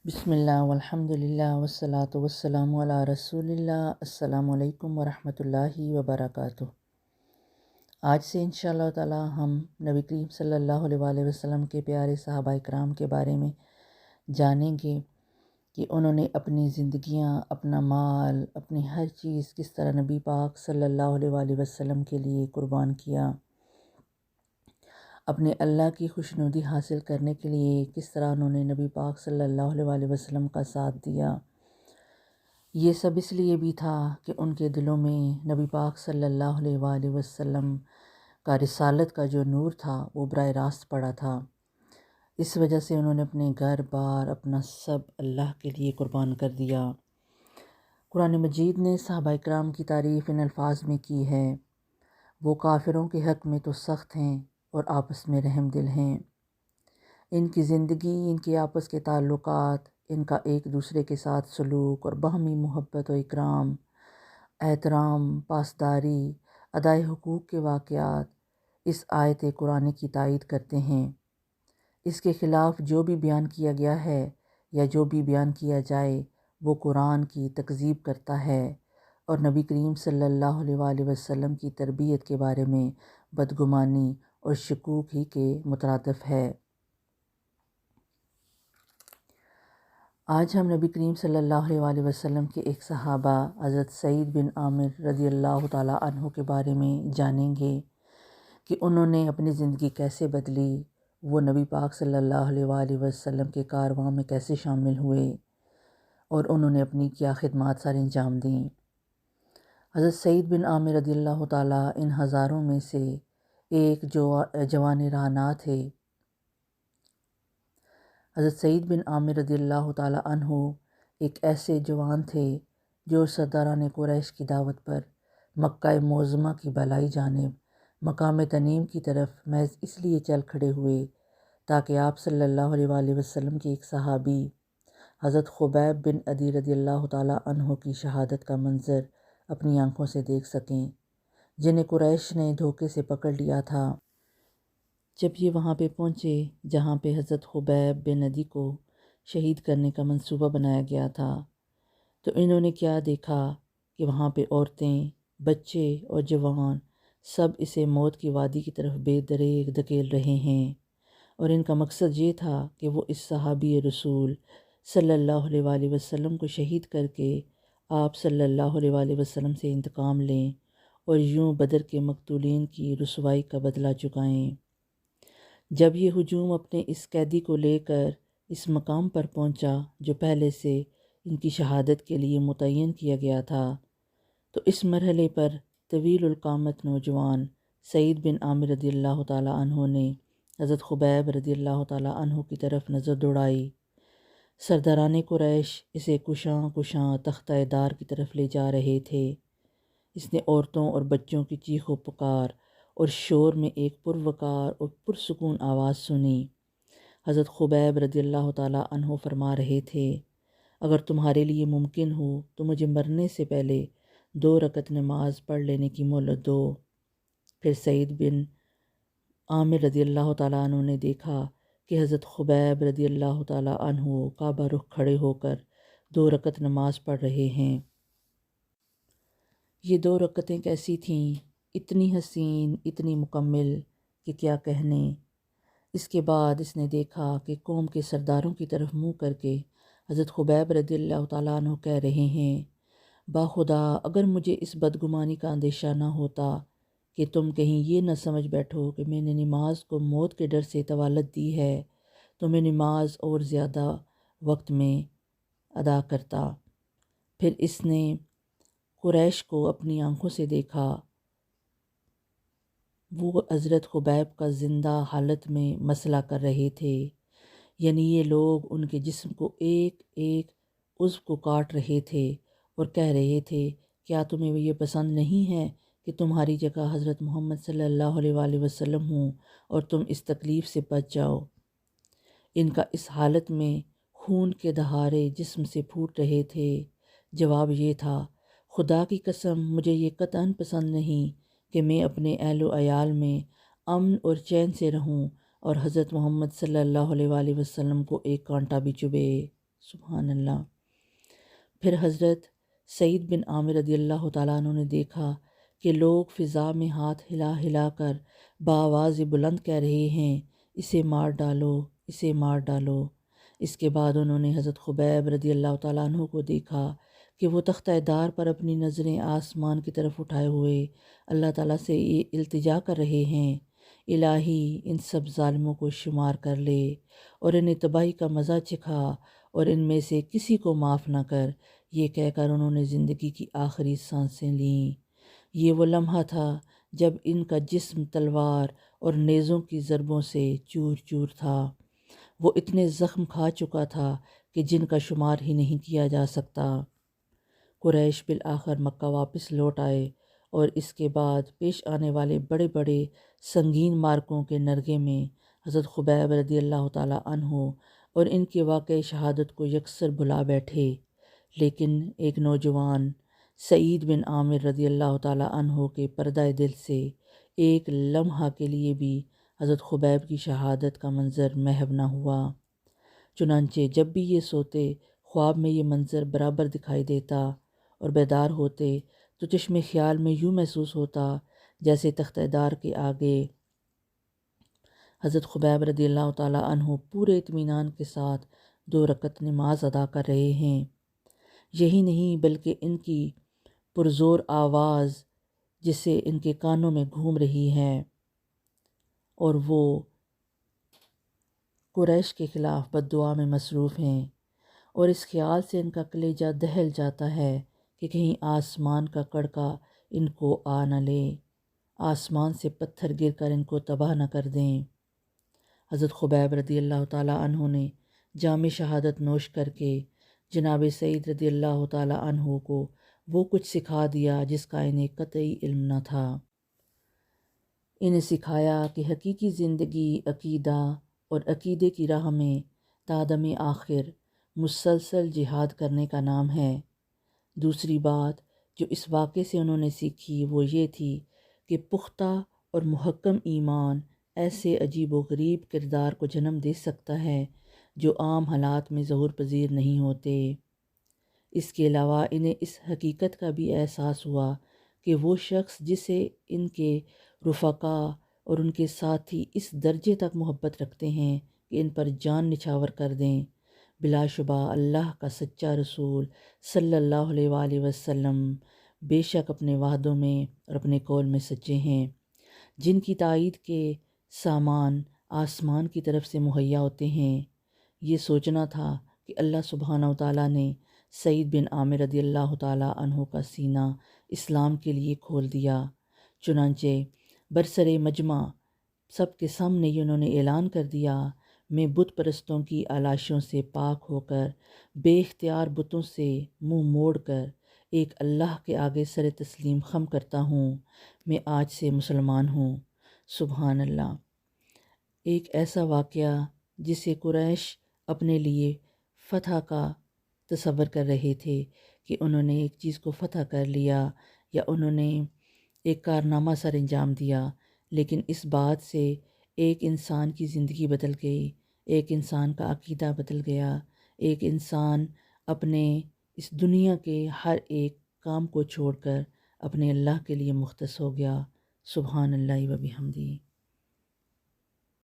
بسم اللہ والحمد للہ والصلاة والسلام علی رسول اللہ۔ السلام علیکم ورحمۃ اللہ وبرکاتہ۔ آج سے انشاءاللہ تعالی ہم نبی کریم صلی اللہ علیہ وآلہ وسلم کے پیارے صحابہ کرام کے بارے میں جانیں گے کہ انہوں نے اپنی زندگیاں، اپنا مال، اپنی ہر چیز کس طرح نبی پاک صلی اللہ علیہ وآلہ وسلم کے لیے قربان کیا، اپنے اللہ کی خوشنودی حاصل کرنے کے لیے کس طرح انہوں نے نبی پاک صلی اللہ علیہ وآلہ وسلم کا ساتھ دیا۔ یہ سب اس لیے بھی تھا کہ ان کے دلوں میں نبی پاک صلی اللہ علیہ وآلہ وسلم کا رسالت کا جو نور تھا وہ براہ راست پڑا تھا۔ اس وجہ سے انہوں نے اپنے گھر بار، اپنا سب اللہ کے لیے قربان کر دیا۔ قرآن مجید نے صحابہ کرام کی تعریف ان الفاظ میں کی ہے: وہ کافروں کے حق میں تو سخت ہیں اور آپس میں رحم دل ہیں۔ ان کی زندگی، ان کے آپس کے تعلقات، ان کا ایک دوسرے کے ساتھ سلوک اور باہمی محبت و اکرام، احترام، پاسداری، ادائے حقوق کے واقعات اس آیت قرآن کی تائید کرتے ہیں۔ اس کے خلاف جو بھی بیان کیا گیا ہے یا جو بھی بیان کیا جائے وہ قرآن کی تکذیب کرتا ہے اور نبی کریم صلی اللہ علیہ وآلہ وسلم کی تربیت کے بارے میں بدگمانی اور شکوک ہی کے مترادف ہے۔ آج ہم نبی کریم صلی اللہ علیہ وآلہ وسلم کے ایک صحابہ حضرت سعید بن عامر رضی اللہ تعالیٰ عنہ کے بارے میں جانیں گے کہ انہوں نے اپنی زندگی کیسے بدلی، وہ نبی پاک صلی اللہ علیہ وآلہ وسلم کے کارواں میں کیسے شامل ہوئے اور انہوں نے اپنی کیا خدمات سر انجام دیں۔ حضرت سعید بن عامر رضی اللہ تعالیٰ ان ہزاروں میں سے ایک جوان رانا تھے۔ حضرت سعید بن عامر رضی اللہ تعالیٰ عنہ ایک ایسے جوان تھے جو سرداران قریش کی دعوت پر مکہ معظمہ کی بالائی جانب مقام تنعیم کی طرف محض اس لیے چل کھڑے ہوئے تاکہ آپ صلی اللہ علیہ وآلہ وسلم کے ایک صحابی حضرت خبیب بن عدی رضی اللہ تعالیٰ عنہ کی شہادت کا منظر اپنی آنکھوں سے دیکھ سکیں، جنہیں قریش نے دھوکے سے پکڑ لیا تھا۔ جب یہ وہاں پہ پہنچے جہاں پہ حضرت خبیب بن عدی کو شہید کرنے کا منصوبہ بنایا گیا تھا، تو انہوں نے کیا دیکھا کہ وہاں پہ عورتیں، بچے اور جوان سب اسے موت کی وادی کی طرف بے دریغ دھکیل رہے ہیں، اور ان کا مقصد یہ تھا کہ وہ اس صحابی رسول صلی اللہ علیہ وآلہ وسلم کو شہید کر کے آپ صلی اللہ علیہ وآلہ وسلم سے انتقام لیں اور یوں بدر کے مقتولین کی رسوائی کا بدلہ چکائیں۔ جب یہ ہجوم اپنے اس قیدی کو لے کر اس مقام پر پہنچا جو پہلے سے ان کی شہادت کے لیے متعین کیا گیا تھا، تو اس مرحلے پر طویل القامت نوجوان سعید بن عامر رضی اللہ تعالیٰ عنہ نے حضرت خبیب رضی اللہ تعالیٰ عنہ کی طرف نظر دوڑائی۔ سرداران قریش اسے کشاں کشاں تختہ دار کی طرف لے جا رہے تھے۔ اس نے عورتوں اور بچوں کی چیخ و پکار اور شور میں ایک پروقار اور پرسکون آواز سنی۔ حضرت خبیب رضی اللہ تعالیٰ عنہ فرما رہے تھے: اگر تمہارے لیے ممکن ہو تو مجھے مرنے سے پہلے 2 رکعت نماز پڑھ لینے کی مہلت دو۔ پھر سعید بن عامر رضی اللہ تعالیٰ عنہ نے دیکھا کہ حضرت خبیب رضی اللہ تعالیٰ عنہ کعبہ رخ کھڑے ہو کر 2 رکعت نماز پڑھ رہے ہیں۔ یہ 2 رکعتیں کیسی تھیں، اتنی حسین، اتنی مکمل کہ کیا کہنے۔ اس کے بعد اس نے دیکھا کہ قوم کے سرداروں کی طرف منہ کر کے حضرت خبیب رضی اللہ تعالیٰ عنہ کہہ رہے ہیں: باخدا اگر مجھے اس بدگمانی کا اندیشہ نہ ہوتا کہ تم کہیں یہ نہ سمجھ بیٹھو کہ میں نے نماز کو موت کے ڈر سے طوالت دی ہے تو میں نماز اور زیادہ وقت میں ادا کرتا۔ پھر اس نے قریش کو اپنی آنکھوں سے دیکھا، وہ حضرت خبیب کا زندہ حالت میں مسئلہ کر رہے تھے، یعنی یہ لوگ ان کے جسم کو ایک ایک عضو کو کاٹ رہے تھے اور کہہ رہے تھے: کیا تمہیں یہ پسند نہیں ہے کہ تمہاری جگہ حضرت محمد صلی اللہ علیہ وآلہ وسلم ہوں اور تم اس تکلیف سے بچ جاؤ؟ ان کا اس حالت میں خون کے دھارے جسم سے پھوٹ رہے تھے۔ جواب یہ تھا: خدا کی قسم مجھے یہ قطعاً پسند نہیں کہ میں اپنے اہل و عیال میں امن اور چین سے رہوں اور حضرت محمد صلی اللہ علیہ وآلہ وسلم کو ایک کانٹا بھی چبھے۔ سبحان اللہ۔ پھر حضرت سعید بن عامر رضی اللہ تعالیٰ عنہ نے دیکھا کہ لوگ فضا میں ہاتھ ہلا ہلا کر بآواز بلند کہہ رہے ہیں، اسے مار ڈالو، اسے مار ڈالو۔ اس کے بعد انہوں نے حضرت خبیب رضی اللہ تعالیٰ عنہ کو دیکھا کہ وہ تختہ دار پر اپنی نظریں آسمان کی طرف اٹھائے ہوئے اللہ تعالیٰ سے یہ التجا کر رہے ہیں، الہی ان سب ظالموں کو شمار کر لے اور انہیں تباہی کا مزہ چکھا اور ان میں سے کسی کو معاف نہ کر۔ یہ کہہ کر انہوں نے زندگی کی آخری سانسیں لیں۔ یہ وہ لمحہ تھا جب ان کا جسم تلوار اور نیزوں کی ضربوں سے چور چور تھا۔ وہ اتنے زخم کھا چکا تھا کہ جن کا شمار ہی نہیں کیا جا سکتا۔ قریش بالآخر مکہ واپس لوٹ آئے اور اس کے بعد پیش آنے والے بڑے بڑے سنگین مارکوں کے نرغے میں حضرت خبیب رضی اللہ تعالیٰ عنہ اور ان کے واقعہ شہادت کو یکسر بھلا بیٹھے، لیکن ایک نوجوان سعید بن عامر رضی اللہ تعالیٰ عنہ کے پردہ دل سے ایک لمحہ کے لیے بھی حضرت خبیب کی شہادت کا منظر محو نہ ہوا۔ چنانچہ جب بھی یہ سوتے خواب میں یہ منظر برابر دکھائی دیتا اور بیدار ہوتے تو چشم خیال میں یوں محسوس ہوتا جیسے تختہ دار کے آگے حضرت خبیب رضی اللہ تعالیٰ عنہ پورے اطمینان کے ساتھ 2 رکعت نماز ادا کر رہے ہیں۔ یہی نہیں بلکہ ان کی پرزور آواز جسے ان کے کانوں میں گھوم رہی ہے اور وہ قریش کے خلاف بد دعا میں مصروف ہیں، اور اس خیال سے ان کا کلیجہ دہل جاتا ہے کہ کہیں آسمان کا کڑکا ان کو آ نہ لے، آسمان سے پتھر گر کر ان کو تباہ نہ کر دیں۔ حضرت خبیب رضی اللہ تعالیٰ عنہ نے جام شہادت نوش کر کے جناب سعید رضی اللہ تعالیٰ عنہ کو وہ کچھ سکھا دیا جس کا انہیں قطعی علم نہ تھا۔ انہیں سکھایا کہ حقیقی زندگی عقیدہ اور عقیدے کی راہ میں تادم آخر مسلسل جہاد کرنے کا نام ہے۔ دوسری بات جو اس واقعے سے انہوں نے سیکھی وہ یہ تھی کہ پختہ اور محکم ایمان ایسے عجیب و غریب کردار کو جنم دے سکتا ہے جو عام حالات میں ظہور پذیر نہیں ہوتے۔ اس کے علاوہ انہیں اس حقیقت کا بھی احساس ہوا کہ وہ شخص جسے ان کے رفقا اور ان کے ساتھی اس درجے تک محبت رکھتے ہیں کہ ان پر جان نچھاور کر دیں، بلا شبہ اللہ کا سچا رسول صلی اللہ علیہ وآلہ وسلم بے شک اپنے وعدوں میں اور اپنے قول میں سچے ہیں، جن کی تائید کے سامان آسمان کی طرف سے مہیا ہوتے ہیں۔ یہ سوچنا تھا کہ اللہ سبحانہ و تعالیٰ نے سعید بن عامر رضی اللہ تعالیٰ عنہ کا سینہ اسلام کے لیے کھول دیا۔ چنانچہ برسر مجمع سب کے سامنے ہی انہوں نے اعلان کر دیا، میں بت پرستوں کی آلاشوں سے پاک ہو کر بے اختیار بتوں سے منہ موڑ کر ایک اللہ کے آگے سر تسلیم خم کرتا ہوں، میں آج سے مسلمان ہوں۔ سبحان اللہ۔ ایک ایسا واقعہ جسے قریش اپنے لیے فتح کا تصور کر رہے تھے کہ انہوں نے ایک چیز کو فتح کر لیا یا انہوں نے ایک کارنامہ سر انجام دیا، لیکن اس بات سے ایک انسان کی زندگی بدل گئی، ایک انسان کا عقیدہ بدل گیا، ایک انسان اپنے اس دنیا کے ہر ایک کام کو چھوڑ کر اپنے اللہ کے لیے مختص ہو گیا۔ سبحان اللہ و بحمدہ۔